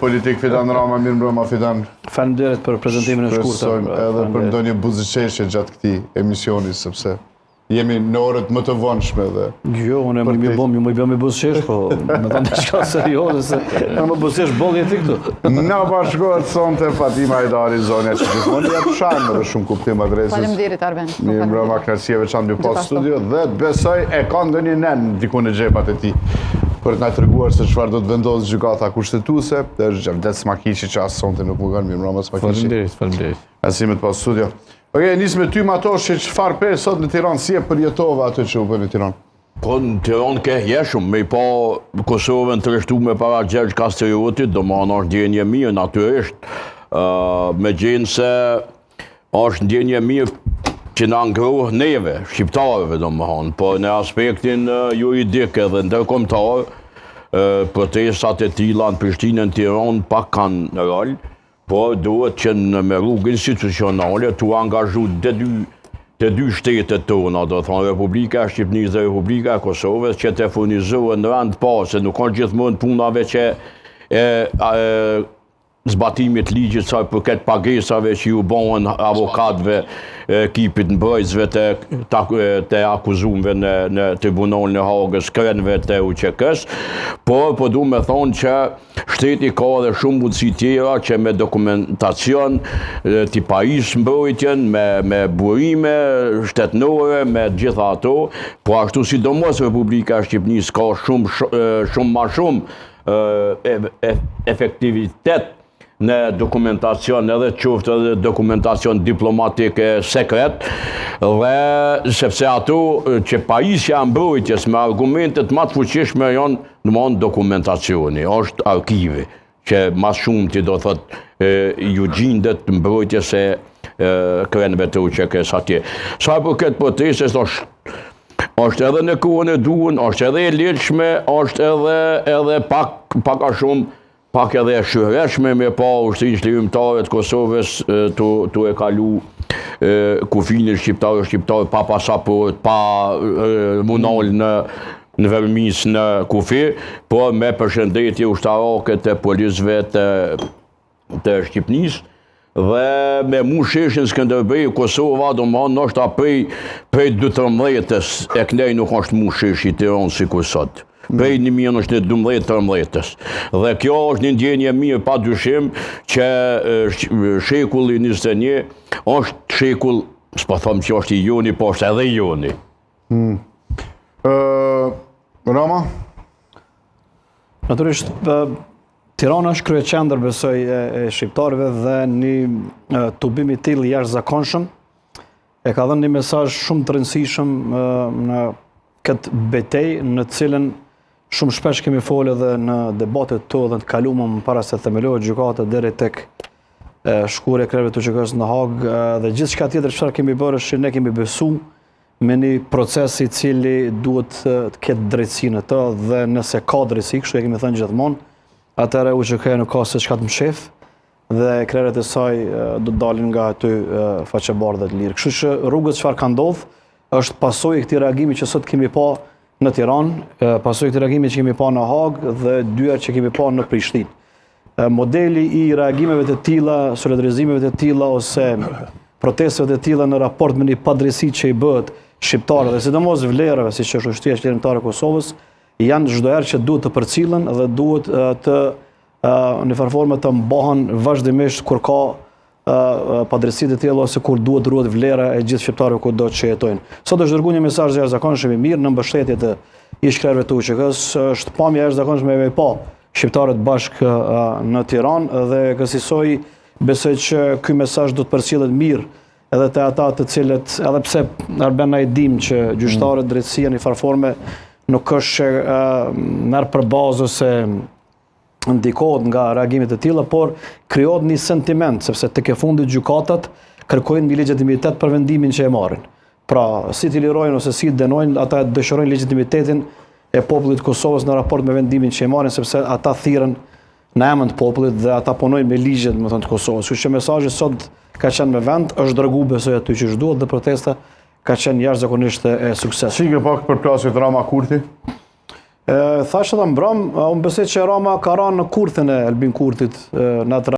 Politik Fidan Rama, mirë mbrëma Fidan. Faleminderit për prezantimin e shkurtër. Edhe për ndonjë buzëqeshje gjatë këtij emisioni, sepse jemi në orët më të vonshme dhe... Jo, unë më i bëjmë buzëqesh, po me të diçka serioze, se në më buzëqesh bollë jeti këtu. Na bashkohet sonte Fatima Hajdari, zonja që gjithmonë ja pshan edhe shumë kuptim adresës. Faleminderit Arben. Mirë mbrëma, kënaqësi e veçantë mbi pas studio dhe besoj e ka ndonjë nen diku në xhepat e tij për të na treguar se çfarë do të vendosë gjykata kushtetuese. Është Xhavdet Smakiçi që as sonte nuk më kanë. Mirë mbrëma Smakiçi. Faleminderit. Asimet pas studio. Okej, nis me ty Matosh, çfarë pe sot në Tiranë, si e përjetova atë që u bë në Tiranë? Po në Tiranë ke jeshëm, me pa Kosovën të rështu me para Gjergj Kastriotit, do më anë është ndjenje mirë, natyrisht, me gjenë se është ndjenje mirë që na ngrohë neve, shqiptarëve do më hanë, po në aspektin juridik edhe ndërkombëtar, protestat e tilla në Prishtinë në Tiranë pak kanë rol, po duhet që me rrugë institucionale tu angazhu të dy shtetet tona, do thonë Republika e Shqipërisë dhe Republika e Kosovës, që të furnizohen në rand pa, se nuk kanë gjithmonë punave që zbatimit ligjit sa përket pagesave që ju bëhen avokatëve, ekipit mbrojtësve të akuzumëve në tribunalin e Hagës, krenëve të UÇK-s, po du me thonë që shteti ka edhe shumë mundësi tjera që me dokumentacion t'i pajisë mbrojtjen, me burime shtetnore, me gjitha ato, po ashtu sidomos Republika e Shqipërisë ka shumë ma shumë efektivitet në dokumentacion edhe qoftë edhe dokumentacion diplomatike sekret, dhe sepse ato që pajisja mbrojtjes me argumentet më të fuqishme janë në mund dokumentacioni, është arkivi, që mas shumë ti do thot ju gjindet mbrojtjes e krenëve të UÇK-s atje. Sa për këtë protestes është edhe në kohën e duhur, është edhe e lehtëshme, është edhe pak a shumë pak edhe e shëreshme me pa ushtrinë çlirimtare të Kosovës tu e kalu kufinin shqiptar pa pasaport, pa munal në vermis në kufi, po me përshëndetje ushtarake të policëve të Shqipërisë dhe me mu sheshin Skënderbej, Kosova do më ndoshta prej 12-ës e kënej nuk është mu sheshi Tiranë sikur sot. Prej 1912-13. Dhe kjo është një ndjenje mirë pa dyshim që shekulli 21 është shekull, s'po them që është i joni, po është edhe i joni. Rama? Natyrisht, Tirana është kryeqendër besoj e shqiptarëve dhe një tubim i tillë jashtëzakonshëm e ka dhënë një mesazh shumë të rëndësishëm në këtë betejë në cilën shumë shpesh kemi folë edhe në debatet të dhe të kaluam para se themelohet gjykata deri tek shkurja e kreveve të UÇK-s në Hagë dhe gjithçka tjetër çfarë kemi bërë është që ne kemi besu me një proces i cili duhet të ketë drejtësinë të dhe nëse ka drejtësi, kështu e kemi thënë gjithmonë, atëherë UÇK nuk ka se çka të mshef dhe kreret e saj do të dalin nga aty faqebardhë të lirë. Kështu që rrugët çfarë ka ndodhur është pasojë e këtij reagimi që sot kemi pa në Tiranë, pasojë këtij reagimi që kemi pa në Hagë dhe dyert që kemi pa në Prishtinë. Modeli i reagimeve të tilla, solidarizimeve të tilla ose protesteve të tilla në raport me një padrejësi që i bëhet shqiptarëve dhe sidomos vlerave siç është ushtria çlirimtare e Kosovës, janë çdo herë që duhet të përcillen dhe duhet të në farforme të mbahen vazhdimisht kur ka padrejësi të tilla ose kur duhet ruhet vlera e gjithë shqiptarëve kudo që jetojnë. Sot është dërguar një mesazh i jashtëzakonshëm i mirë në mbështetje të ish-krerëve të UÇK-s, është pamje e jashtëzakonshme me pa shqiptarët bashkë në Tiranë dhe kësaj besoj që ky mesazh do të përcjellet mirë edhe te ata të cilët edhe pse Arben na i dim që gjyqtarët drejtësia në farforme nuk është merr për bazë ose ndikohet nga reagimet e tilla, por krijohet një sentiment, sepse tek e fundit gjykatat kërkojnë një legitimitet për vendimin që e marrin. Pra, si t'i lirojnë ose si dënojnë, ata dëshirojnë legitimitetin e popullit Kosovës në raport me vendimin që e marrin, sepse ata thirrën në emër të popullit dhe ata punojnë me ligjet, më thënë, të Kosovës. Kështu që mesazhi sot ka qenë me vend, është dërguar besoj aty që duhet dhe protesta ka qenë jashtëzakonisht e suksesshme. Si ke pak për plasit Rama Kurti? Thashë edhe mbrëm, unë besoj që Rama ka ranë në kurthin e Albin Kurtit në atë